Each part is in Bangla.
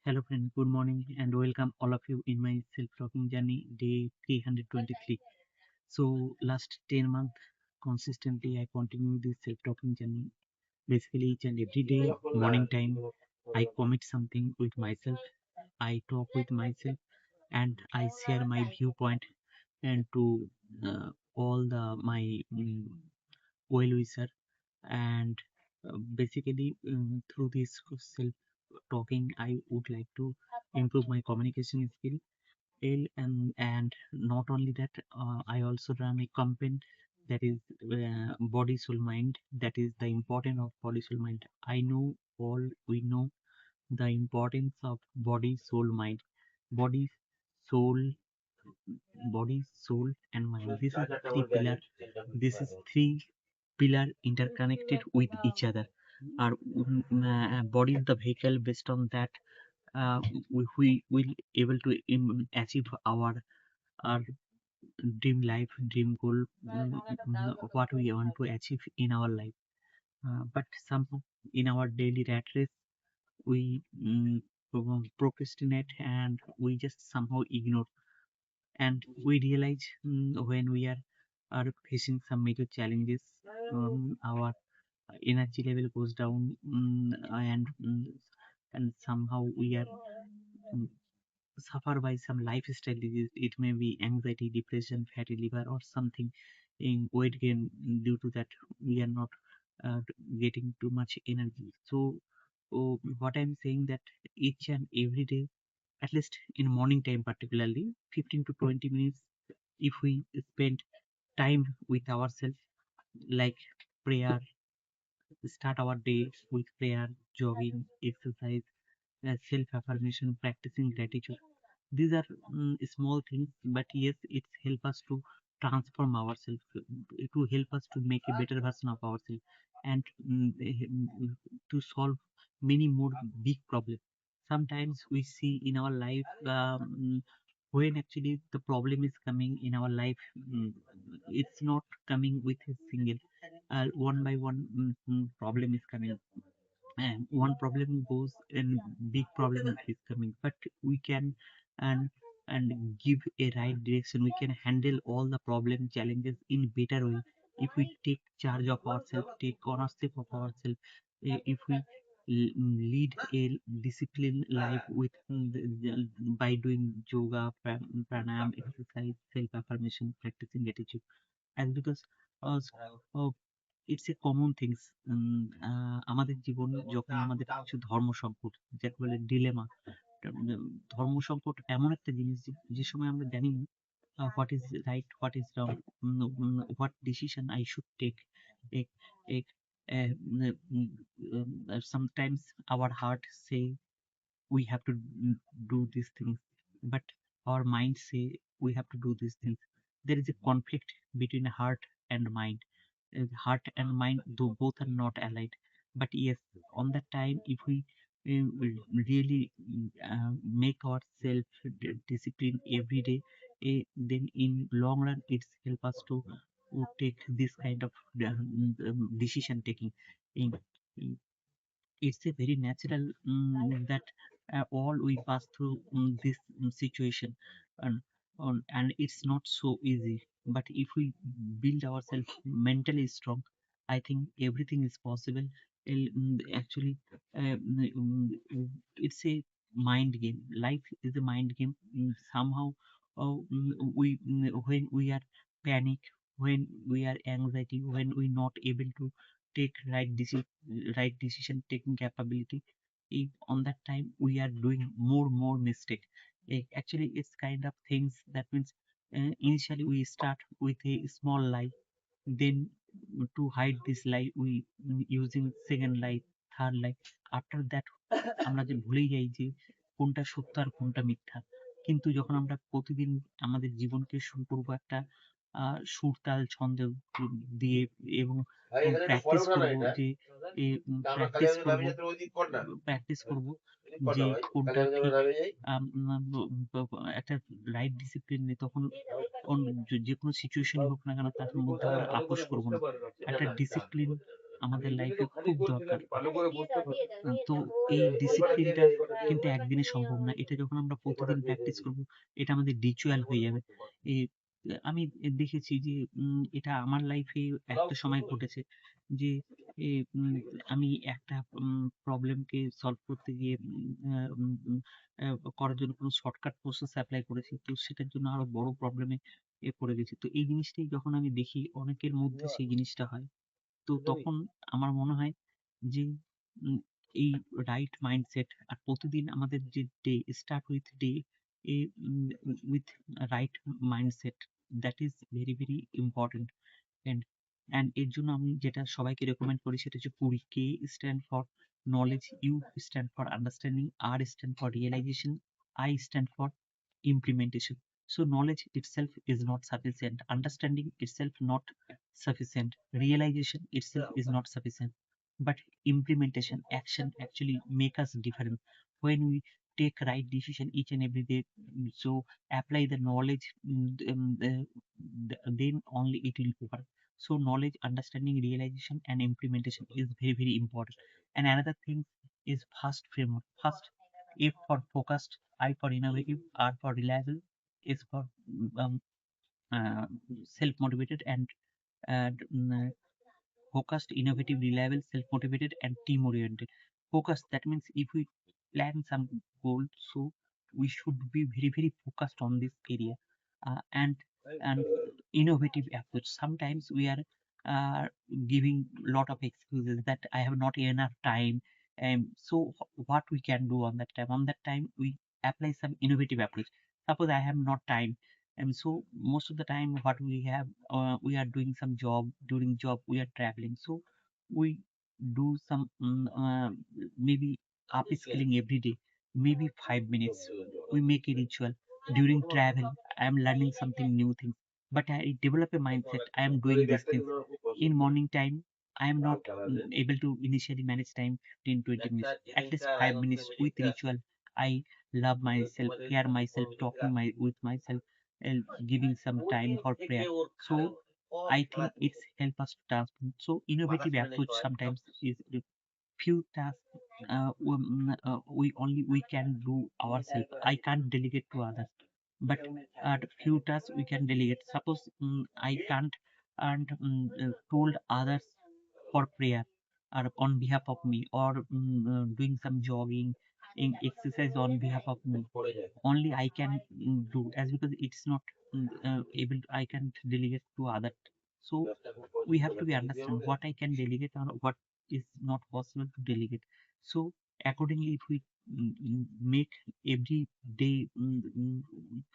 Hello friend, good morning and welcome all of you in my self-talking journey day 323. So last 10 months consistently I continue this self-talking journey. Basically each and every day morning time I commit something with myself. I talk with myself and I share my viewpoint and to all the my well-wisher and basically through this self-talking I would like to improve my communication skill and not only that I also run a campaign that is body soul mind, that is the importance of body soul mind. I know all we know the importance of body soul mind. Body soul body soul and mind, this is three pillar interconnected with each other. Our body is the vehicle. Based on that we will able to achieve our dream life, dream goal, what we want to achieve in our life. But somehow in our daily rat race, we procrastinate and we just somehow ignore. And we realize when we are facing some major challenges, our energy level goes down, and somehow we are um, suffer by some lifestyle disease. It may be anxiety, depression, fatty liver, or something in weight gain. Due to that, we are not getting too much energy. So, what I'm saying that each and every day, at least in morning time, particularly 15 to 20 minutes, if we spend time with ourselves, like prayer, start our day with prayer, jogging, exercise, self affirmation, practicing gratitude. These are small things, but yes, it's help us to transform ourselves, to help us to make a better version of ourselves, and to solve many more big problems. Sometimes we see in our life, when actually the problem is coming in our life, it's not coming with a single, one by one problem is coming, and one problem goes and big problem is coming, but we can and and give a right direction. We can handle all the problem challenges in better way if we take charge of ourselves, take ownership of ourselves. If we lead a disciplined life with by doing yoga, pranayam, exercise, self affirmation, practicing gratitude. And because uh, uh, it's a common things. আমাদের জীবনে যখন আমাদের কিছু ধর্ম সংকট, যাকে বলে ডিলেমা, ধর্ম সংকট এমন একটা জিনিস যে সময় আমরা জানি না what is right, what is wrong, what decision I should take. Sometimes our heart say we have to do these things, but our mind say we have to do these things. There is a conflict between heart and mind. Heart and mind, though both are not allied, but yes, on that time if we really make ourselves discipline every day, then in long run it's help us to take this kind of decision taking. in, it's a very natural that all we pass through this situation, and and it's not so easy, but if we build ourselves mentally strong, I think everything is possible. Actually, it's a mind game. Life is a mind game. Somehow when we are panic, when we are anxiety, when we not able to take right decision taking capability, if on that time we are doing more mistake. Actually it's kind of things that means initially we start with a small lie, then to hide this lie we using second lie, third lie. After that আমরা যে ভুলেই যাই যে কোনটা সত্য আর কোনটা মিথ্যা। কিন্তু যখন আমরা প্রতিদিন আমাদের জীবনকে শুরু করবো একটা সুর তাল ছন্দ দিয়ে, এবং প্র্যাকটিস করবো যে প্র্যাকটিস করবো যে কোনটা ঠিক, একটা রাইট ডিসিপ্লিন নেই, তখন যে কোনো সিচুয়েশন হোক না কেন তার মধ্যে আমরা আপোষ করবো না। একটা ডিসিপ্লিন আমাদের লাইফে খুব দরকার। তো এই ডিসিপ্লিনটা কিন্তু একদিনে সম্ভব না। এটা যখন আমরা প্রতিদিন প্র্যাকটিস করব, এটা আমাদের রিচুয়াল হয়ে যাবে। এ আমি দেখেছি যে এটা আমার লাইফে একটা সময় ঘটেছে যে এ উম আমি একটা প্রবলেমকে সলভ করতে গিয়ে উম উম আ করার জন্য কোনো শর্টকাট প্রসেস এপ্লাই করেছি। তো সেটার জন্য আরো বড় প্রবলেমে পড়ে গেছি। তো এই জিনিসটাই যখন আমি দেখি অনেকের মধ্যে সেই জিনিসটা হয়। তো তখন আমার মনে হয় যে উম এই রাইট মাইন্ডসেট আর প্রতিদিন আমাদের যে day start with day A with right mindset that is very, very important. And এর জন্য আমি যেটা সবাইকে রেকমেন্ড করি সেটা হচ্ছে কুড়ি। K stand for knowledge, U stand for understanding, R stand for realization, I stand for implementation. So knowledge itself is not sufficient, understanding itself not sufficient, realization itself is not sufficient, but implementation, action actually make us different. When we take right decision each and every day, so apply the knowledge, then only it will work. So knowledge, understanding, realization and implementation is very, very important. And another thing is FAST framework. First, F for focused, I for innovative, R for reliable, S for um, uh, self-motivated and focused, innovative, reliable, self-motivated, and team-oriented. Focused, that means if we plan some goal, so we should be very, very focused on this area. And innovative approach. Sometimes we are giving lot of excuses that I have not enough time. So what we can do on that time? On that time, we apply some innovative approach. Suppose I have not time, and so most of the time what we have, we are doing some job. During job we are traveling, so we do some maybe upskilling every day, maybe 5 minutes. We make a ritual. During travel I am learning something new thing, but I develop a mindset I am doing these things. In morning time I am not able to initially manage time 10-20 minutes, at least 5 minutes with ritual. I love myself, care myself, talking with myself, and giving some time for prayer. So I think it's help us to transform. So innovative approach sometimes is few tasks we can do ourselves. I can't delegate to others, but few tasks we can delegate. Suppose I can't and told others for prayer or on behalf of me, or doing some jogging in exercise on behalf of me. Only I can do, as because it's not able I can't delegate to other. So we have to be understand what I can delegate or what is not possible to delegate. So accordingly, if we make every day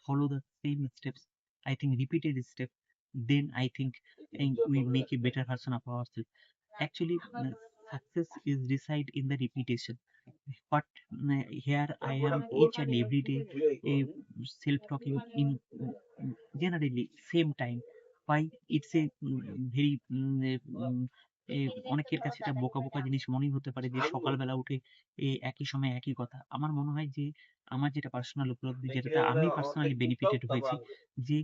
follow the same steps, I think repeated step, then I think we make a better version of ourselves. Actually, success is reside in the repetition. But here I am each and every day self-talking in generally same time. Why it's a very অনেকের কাছে এটা বোকা বোকা জিনিস মনেই হতে পারে যে সকালবেলা উঠে একই সময় একই কথা। আমার মনে হয় যে আমার যেটা পার্সোনাল উপলব্ধি, যেটাতে আমি পার্সোনালি বেনিফিটেড হয়েছি, যে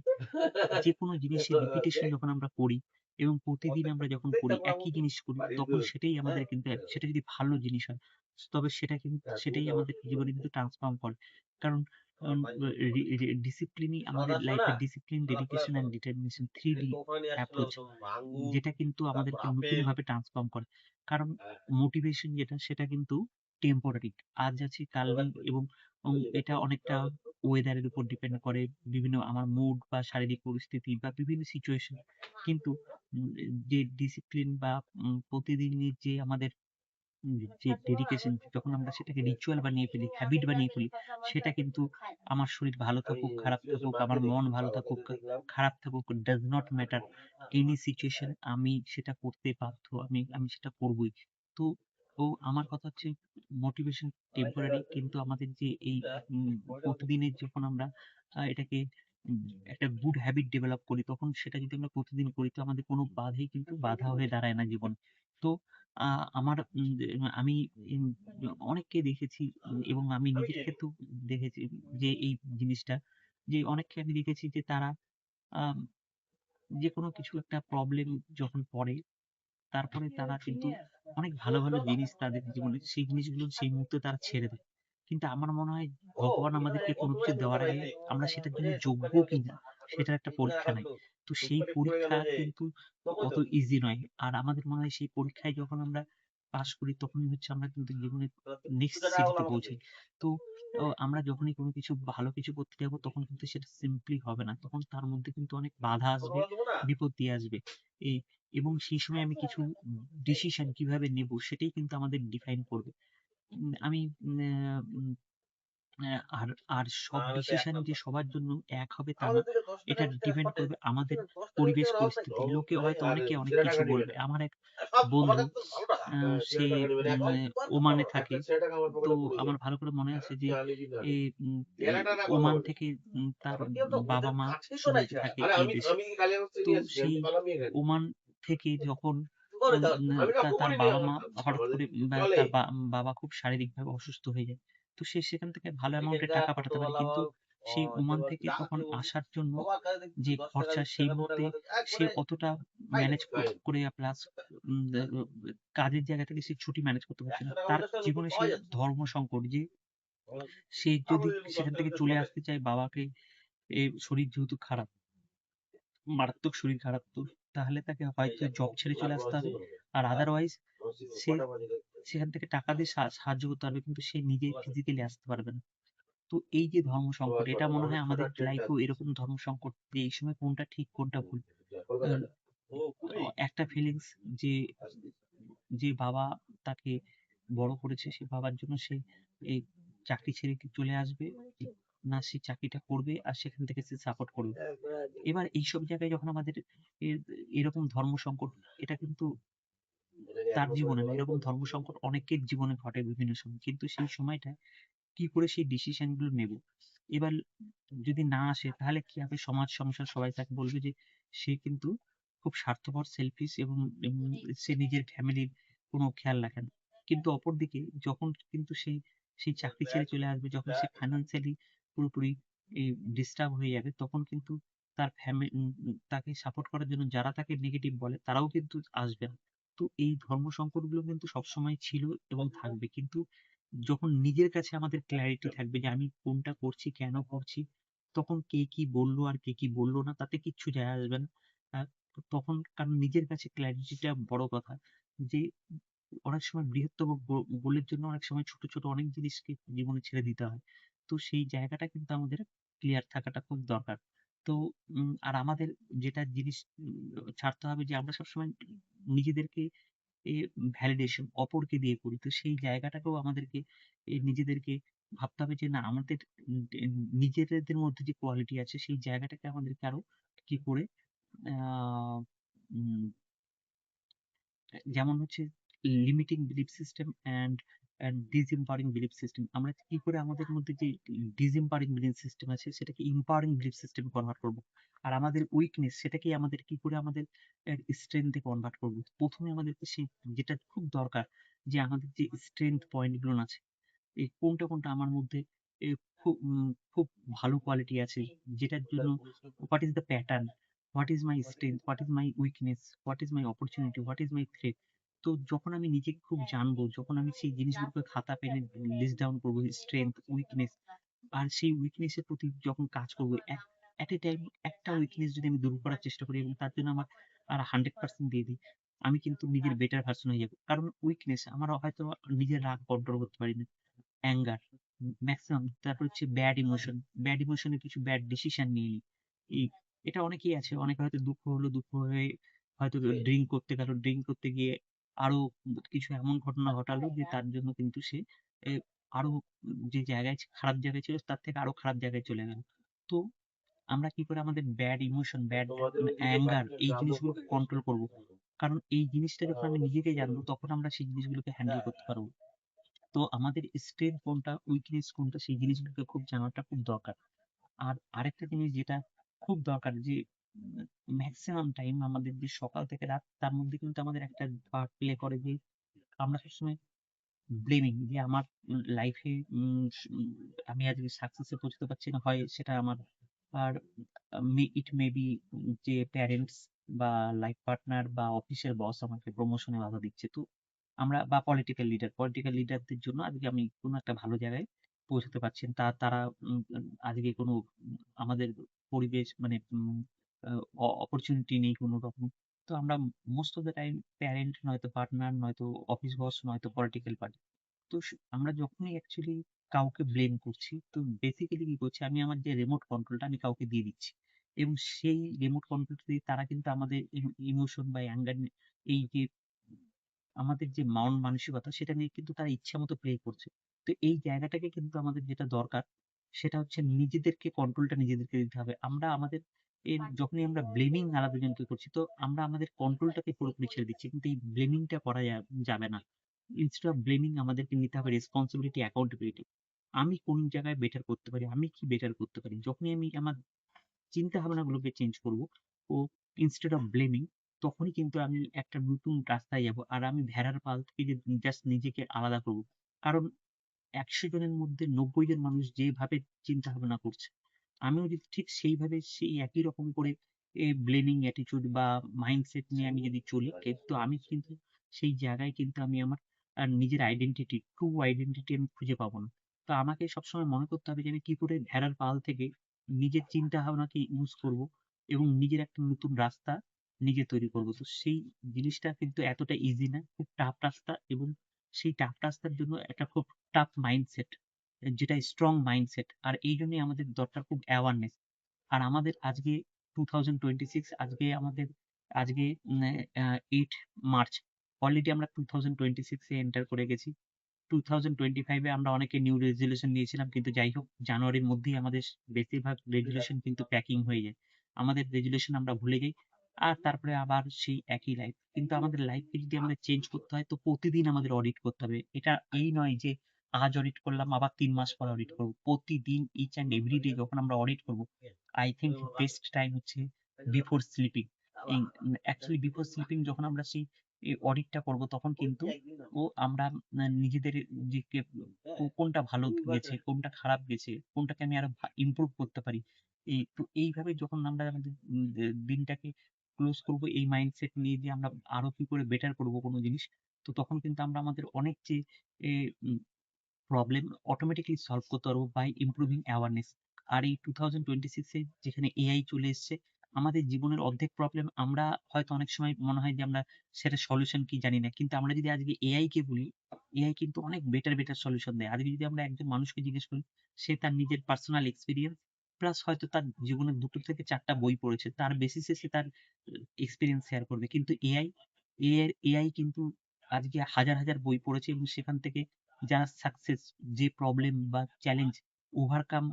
যেকোনো জিনিসের রিপিটেশন যখন আমরা করি এবং প্রতিদিন আমরা যখন করি, একই জিনিস করি, তখন সেটাই আমাদের কিন্তু সেটা যদি ভালো জিনিস হয়, তবে সেটা কিন্তু সেটাই আমাদের জীবনে কিন্তু ট্রান্সফর্ম করে। কারণ ডিসিপ্লিনই আমাদের লাইফে discipline, dedication and determination 3D approach, যেটা কিন্তু আমাদেরকে নতুনভাবে ট্রান্সফর্ম করে। কারণ মোটিভেশন যেটা সেটা কিন্তু টেম্পোরারি। আজ আছি কাল নেই, এবং এটা অনেকটা ওয়েদারের উপর ডিপেন্ড করে, বিভিন্ন আমার মুড বা শারীরিক পরিস্থিতি বা বিভিন্ন সিচুয়েশন। কিন্তু উম যে ডিসিপ্লিন বা প্রতিদিনের যে আমাদের যে ডেডিকেশন, যখন আমরা সেটাকে রিচুয়াল বানিয়ে ফেলি, হ্যাবিট বানিয়ে ফেলি, সেটা কিন্তু আমার শরীর ভালো থাকুক, খারাপ থাকুক, আমার মন ভালো থাকুক, খারাপ থাকুক, does not matter. Any situation আমি সেটা করতে বাধ্য। আমি সেটা করবই। তো আমার কথা হচ্ছে মোটিভেশন টেম্পোরারি, কিন্তু আমাদের যে এই প্রতিদিনের যখন আমরা এটাকে একটা গুড হ্যাবিট ডেভেলপ করি, তখন সেটা যদি আমরা প্রতিদিন করি, তো আমাদের কোনো বাধাই কিন্তু বাধা হয়ে দাঁড়ায় না জীবনে। তো আ আমার আমি ইম অনেককে দেখেছি, এবং আমি নিজের ক্ষেত্রেও দেখেছি যে এই জিনিসটা, যে অনেককে আমি দেখেছি যে তারা আম যেকোনো কিছু একটা প্রবলেম যখন পড়ে, তারপরে তারা কিন্তু অনেক ভালো, ভালো জিনিস তাদের জীবনে সেই জিনিসগুলো সেই মুহূর্তে তারা ছেড়ে দেয়। কিন্তু আমার মনে হয় ভগবান আমাদেরকে কোনো কিছু দেওয়ার আগে আমরা সেটার জন্য যোগ্য কিনা সেটার একটা পরীক্ষা নেয়। তো সেই পরীক্ষা কিন্তু অত ইজি নয়। আর আমাদের মনে হয় সেই পরীক্ষায় যখন আমরা পাস করি তখনই হচ্ছে আমরা কিন্তু জীবনের নেক্সট সিটিতে পৌঁছাই। তো আমরা যখনই কোনো কিছু ভালো কিছু করতে যাবো তখন কিন্তু সেটা সিম্পলি হবে না। তখন তার মধ্যে কিন্তু অনেক বাধা আসবে, বিপত্তি আসবে। এই এবং সেই সময় আমি কিছু ডিসিশন কিভাবে নেব সেটাই কিন্তু আমাদের ডিফাইন করবে। আমি আর আর সব ডিসিশন যে সবার জন্য এক হবে তা না। এটা ডিপেন্ড করবে আমাদের পরিবেশ পরিস্থিতি। লোকে হয়তো অনেকে অনেক কিছু বলবে। আমার এক বন্ধু সে ওমানে থাকে। তো আমার ভালো করে মনে আছে যে এই ওমান থেকে তার বাবা-মা থাকে এই দেশে। তো সেই ওমান থেকে যখন তার বাবা-মা হঠাৎ করে তার বাবা খুব শারীরিকভাবে অসুস্থ হয়ে যায়। তো সে সেখান থেকে ভালো অ্যামাউন্টের টাকা পাঠাতে পারে। কিন্তু সেই ওমান থেকে তখন আসার জন্য যে খরচা সেই মুহূর্তে সে অতটা ম্যানেজ করে প্লাস কাজের জায়গা থেকে সে ছুটি ম্যানেজ করতে পারছে না। তার জীবনে সেই ধর্ম সংকট যে সে যদি সেখান থেকে চলে আসতে চায় বাবাকে শরীর যেহেতু খারাপ, মারাত্মক শরীর খারাপ তো তাহলে তাকে হয়তো জব ছেড়ে চলে আসতে হবে। আর আদারওয়াইজ সে সেখান থেকে টাকা দিয়ে সাহায্য করতে পারবে কিন্তু সে নিজে ফিজিক্যালি আসতে পারবে না। তো এই যে ধর্ম সংকট এটা মনে হয় আমাদের লাইফেও এরকম ধর্ম সংকট যে এই সময় কোনটা ঠিক কোনটা ভুল। আহ, একটা ফিলিংস যে যে বাবা তাকে বড় করেছে সে বাবার জন্য সে এই চাকরি ছেড়ে কি চলে আসবে না সে চাকরিটা করবে আর সেখান থেকে সে সাপোর্ট করবে। এবার এইসব জায়গায় যখন আমাদের এরকম ধর্ম সংকট এটা কিন্তু তার জীবনে না এরকম ধর্ম সংকট অনেকের জীবনে ঘটে বিভিন্ন সময় কিন্তু সেই সময়টা কি করে সেই ডিসিশন গুলো নেব। এবার যদি না আসে তাহলে কি হবে সমাজ সংসার সবাই তাকে বলবে যে সে কিন্তু খুব স্বার্থপর সেলফিশ এবং সে নিজের ফ্যামিলির কোনো খেয়াল রাখে না। কিন্তু অপরদিকে যখন কিন্তু সে সেই চাকরি ছেড়ে চলে আসবে যখন সে ফাইন্যান্সিয়ালি পুরোপুরি ডিস্টার্ব হয়ে যাবে তখন কিন্তু তার ফ্যামিলি তাকে সাপোর্ট করার জন্য যারা তাকে নেগেটিভ বলে তারাও কিন্তু আসবে না। তো এই ধর্ম সংকটগুলো কিন্তু সবসময় ছিল এবং থাকবে কিন্তু যখন নিজের কাছে আমাদের ক্ল্যারিটি থাকবে যে আমি কোনটা করছি কেন করছি তখন কে কি বললো আর কে কি বললো না তাতে কিচ্ছু যায় আসবে না। আহ, তখন কারণ নিজের কাছে ক্ল্যারিটিটা বড় কথা যে অনেক সময় বৃহত্তম গোলের জন্য অনেক সময় ছোট ছোট অনেক জিনিসকে জীবনে ছেড়ে দিতে হয়। তো সেই জায়গাটা কিন্তু আমাদের ক্লিয়ার থাকাটা খুব দরকার। তো আর আমাদের যেটা জিনিস ছাড়তে হবে যে আমরা সবসময় নিজেদেরকে ভ্যালিডেশন অপরকে দিয়ে করি। তো সেই জায়গাটাকেও আমাদেরকে নিজেদেরকে ভাবতে হবে যে না আমাদের নিজেদের মধ্যে যে কোয়ালিটি আছে সেই জায়গাটাকে আমাদেরকে আরো কি করে আহ উম যেমন হচ্ছে limiting belief system and ডিসএম্পাওয়ারিং belief system আমরা কি করে আমাদের মধ্যে যে ডিসএম্পাওয়ারিং বিলিফ সিস্টেম আছে সেটাকে এম্পাওয়ারিং বিলিফ সিস্টেম কনভার্ট করবো আর আমাদের উইকনেস সেটাকে আমাদের কি করে আমাদের স্ট্রেংথে কনভার্ট করবো প্রথমে আমাদেরকে সেই যেটা খুব দরকার যে আমাদের যে স্ট্রেংথ পয়েন্ট গুলো আছে এই কোনটা কোনটা আমার মধ্যে খুব ভালো কোয়ালিটি আছে যেটার জন্য what is the pattern what is my strength what is my weakness what is my opportunity what is my threat. তো যখন আমি নিজেকে খুব জানবো যখন আমি সেই জিনিসগুলোকে খাতা পেনে লিস্ট ডাউন করবো স্ট্রেংথ উইকনেস আর সেই উইকনেস এর প্রতি যখন কাজ করবো এট এ টাইম একটা উইকনেস যদি আমি দূর করার চেষ্টা করি এবং তার জন্য আমার আর 100% দিয়ে দিই আমি কিন্তু নিজের বেটার ভার্সন হয়ে যাবো কারণ উইকনেস আমার হয়তো নিজের রাগ কন্ট্রোল করতে পারি না অ্যাঙ্গার ম্যাক্সিমাম তারপর হচ্ছে ব্যাড ইমোশনে কিছু ব্যাড ডিসিশন নিয়ে নিই এই এটা অনেকেই আছে অনেকে হয়তো দুঃখ হলো দুঃখ হয়ে হয়তো ড্রিঙ্ক করতে গেল ড্রিঙ্ক করতে গিয়ে আরো কিছু এমন ঘটনা ঘটালো যে তার জন্য কিন্তু সে এ, আরো যে জায়গায় খারাপ জায়গায় ছিল তার থেকে আরো খারাপ জায়গায় চলে গেল। তো আমরা কি করে আমাদের ব্যাড ইমোশন ব্যাড অ্যাঙ্গার এই জিনিসগুলোকে কন্ট্রোল করব কারণ এই জিনিসটা যখন আমি নিজেকে জানবো তখন আমরা সেই জিনিসগুলোকে হ্যান্ডেল করতে পারবো। তো আমাদের স্ট্রেংথ কোনটা উইকনেস কোনটা সেই জিনিসগুলোকে খুব জানাটা খুব দরকার। আর আরেকটা জিনিস যেটা খুব দরকার যে ম্যাক্সিমাম টাইম আমাদের যে সকাল থেকে রাত তার মধ্যে কিন্তু আমাদের একটা পার্ট প্লে করে যে আমরা সবসময় ব্লেমিং যে আমার লাইফে আমি আজকে সাকসেসে পৌঁছতে পারছি না হয় সেটা আমার আর ইট মে বি যে প্যারেন্টস বা লাইফ পার্টনার বা অফিসের বস আমাকে প্রমোশনে বাধা দিচ্ছে। তো আমরা বা পলিটিক্যাল লিডারদের জন্য আজকে আমি কোনো একটা ভালো জায়গায় পৌঁছাতে পারছি না। তারা আজকে কোনো আমাদের পরিবেশ মানে আ অপরচুনিটি নেই কোনো রকম। তো আমরা most of the time parent নয়তো পার্টনার নয়তো অফিস বস নয়তো পলিটিক্যাল পার্টি। তো আমরা যখনই অ্যাকচুয়ালি কাউকে ব্লেম করছি, তো বেসিক্যালি কি করছি, আমি আমার যে রিমোট কন্ট্রোলটা আমি কাউকে দিয়ে দিচ্ছি। এবং সেই রিমোট কন্ট্রোলটা দিয়ে তারা কিন্তু আমাদের ইমোশন বা অ্যাঙ্গার এই যে আমাদের যে মন মানসিকতা সেটা নিয়ে কিন্তু তারা ইচ্ছামত প্লে করছে। তো এই জায়গাটাকে কিন্তু আমাদের যেটা দরকার সেটা হচ্ছে নিজেদেরকে কন্ট্রোলটা নিজেদেরকে দিতে হবে। আমরা আমাদের যখনই আমরা ব্লেমিং আরেকজনকে করছি, তো আমরা আমাদের কন্ট্রোলটাকে পুরোপুরি ছেড়ে দিচ্ছি। কিন্তু এই ব্লেমিংটা করা যাবে না। ইনস্টেড অফ ব্লেমিং আমাদেরকে নিতে হবে রেসপনসিবিলিটি, অ্যাকাউন্টেবিলিটি। আমি কোন জায়গায় বেটার করতে পারি, আমি কি বেটার করতে পারি। যখনই আমি আমার চিন্তা ভাবনাগুলোকে চেঞ্জ করব ও ইনস্টেড অফ ব্লেমিং, তখনই কিন্তু আমি একটা নতুন রাস্তায় যাবো। আর আমি ভেড়ার পাল থেকে যে জাস্ট নিজেকে আলাদা করব। কারণ ১০০ জনের মধ্যে ৯০ জন মানুষ যেভাবে চিন্তা ভাবনা করছে, আমিও যদি ঠিক সেইভাবে সেই একই রকম করে ব্লেমিং অ্যাটিটিউড বা মাইন্ডসেট নিয়ে আমি যদি চলি, কিন্তু আমি কিন্তু সেই জায়গায় কিন্তু আমি আমার নিজের আইডেন্টিটি, ট্রু আইডেন্টিটি আমি খুঁজে পাবো না। তো আমাকে সবসময় মনে করতে হবে যে আমি কি করে ভেড়ার পাল থেকে নিজের চিন্তা ভাবনাকে ইউজ করব এবং নিজের একটা নতুন রাস্তা নিজে তৈরি করব। তো সেই জিনিসটা কিন্তু এতটা ইজি না। খুব টাফ রাস্তা এবং সেই টাফ রাস্তার জন্য একটা খুব টাফ মাইন্ডসেট, যেটা স্ট্রং মাইন্ডসেট। আর এইজন্যই আমাদের দরকার খুব অ্যাওয়ারনেস। আর আমাদের আজকে 2026, আজকে 8 মার্চ। অলরেডি আমরা 2026 এ এন্টার করে গেছি। 2025 এ আমরা অনেকে নিউ রেজোলিউশন নিয়েছিলাম। কিন্তু যাই হোক, জানুয়ারির মধ্যেই আমাদের বেশিরভাগ রেজোলিউশন কিন্তু প্যাকিং হয়ে যায়। আমাদের রেজোলিউশন আমরা ভুলে যাই। আর তারপরে আবার সেই একই লাইফ। কিন্তু আমাদের লাইফকে যদি আমাদের চেঞ্জ করতে হয়, তো প্রতিদিন আমাদের অডিট করতে হবে। এটা এই নয় যে আজ অডিট করলাম আবার ৩ মাস পরে অডিট করব। প্রতিদিন ইচ অ্যান্ড এভরি ডে যখন আমরা অডিট করব, I think বেস্ট টাইম হচ্ছে বিফোর স্লিপিং। এই অ্যাকচুয়ালি বিফোর স্লিপিং যখন আমরা সেই অডিটটা করব, তখন কিন্তু আমরা নিজেদের যে কোনটা ভালো গেছে, কোনটা খারাপ গেছে, কোনটাকে আমি আরো ইমপ্রুভ করতে পারি। তো এইভাবে যখন আমরা আমাদের দিনটাকে ক্লোজ করব এই মাইন্ডসেট নিয়ে যে আমরা আরো কি করে বেটার করব কোন জিনিস, তো তখন কিন্তু আমরা আমাদের অনেক যে এ উম প্রবলেম অটোমেটিক্যালি সলভ করতে পারবো বাই ইমপ্রুভিং অ্যাওয়ারনেস। আর এই 2026 এ যেখানে এআই চলে এসছে, আমাদের জীবনের অর্ধেক প্রবলেম আমরা হয়তো অনেক সময় মনে হয় যে আমরা সেটার সলিউশন কি জানি না। কিন্তু আমরা যদি আজকে এআই কে বলি, এআই কিন্তু অনেক বেটার সলিউশন দেয়। আজকে যদি আমরা একজন মানুষকে জিজ্ঞেস করি, সে তার নিজের পার্সোনাল এক্সপেরিয়েন্স প্লাস হয়তো তার জীবনে ২ টো থেকে ৪ টা বই পড়েছে। তার বেসিস এ সে তার এক্সপেরিয়েন্স শেয়ার করবে। কিন্তু এআই কিন্তু আজকে হাজার বই পড়েছে এবং সেখান থেকে যারা সাকসেস, যে প্রবলেম বা চ্যালেঞ্জ ওভারকাম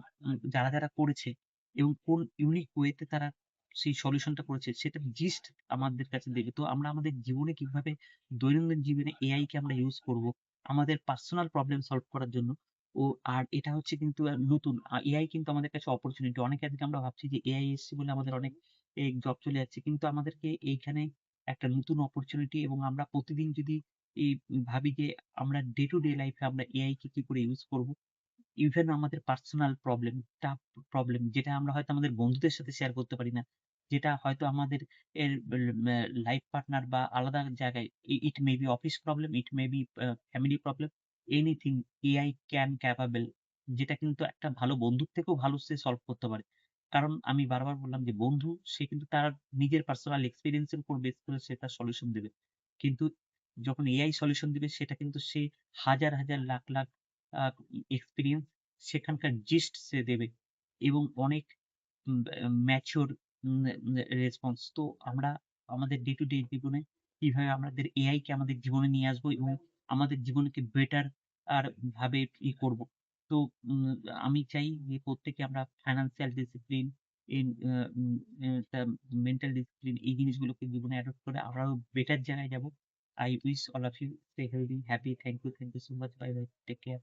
যারা করেছে এবং কোন ইউনিক ওয়েতে তারা সেই সলিউশনটা করেছে সেটার জিস্ট আমাদের কাছে দেবে। তো আমরা আমাদের জীবনে কিভাবে দৈনন্দিন জীবনে এআই কে আমরা ইউজ করব আমাদের পার্সোনাল প্রবলেম সলভ করার জন্য। আর এটা হচ্ছে কিন্তু নতুন। এআই কিন্তু আমাদের কাছে অপরচুনিটি। অনেকে আজকে আমরা ভাবছি যে এআই এসছে বলে আমাদের অনেক জব চলে যাচ্ছে। কিন্তু আমাদেরকে এইখানে একটা নতুন অপরচুনিটি এবং আমরা প্রতিদিন যদি ভাবি যে আমরা ডে টু ডে লাইফ এ আমরা এআই কে কি করে ইউজ করব। ইভেন আমাদের পার্সোনাল প্রবলেম, টাফ প্রবলেম যেটা আমরা হয়তো আমাদের বন্ধুদের সাথে শেয়ার করতে পারি না। যেটা হয়তো আমাদের এর লাইফ পার্টনার বা আলাদা জায়গায় it may be office problem, it may be family problem, anything AI can capable, যেটা কিন্তু একটা ভালো বন্ধুর থেকেও ভালো সে সলভ করতে পারে। কারণ আমি বারবার বললাম যে বন্ধু সে কিন্তু তার নিজের পার্সোনাল এক্সপেরিয়েন্স এর উপর বেস করে সে তার সলিউশন দেবে। কিন্তু যখন এআই সলিউশন দিবে সেটা কিন্তু সে হাজার লাখ আ এক্সপেরিয়েন্স সেখানকার জিস্ট সে দেবে এবং অনেক ম্যাচিউর উম রেসপন্স। তো আমরা আমাদের ডে টু ডে জীবনে কিভাবে আমাদের এআই কে আমাদের জীবনে নিয়ে আসবো এবং আমাদের জীবনকে বেটার ভাবে করব। তো উম আমি চাই যে প্রত্যেকে আমরা ফাইন্যান্সিয়াল ডিসিপ্লিন, ইন আ উম টা মেন্টাল ডিসিপ্লিন এই জিনিসগুলোকে জীবনে অ্যাডপ্ট করে আমরাও বেটার জায়গায় যাবো। I wish all of you stay healthy, happy. Thank you so much. Bye bye. Take care.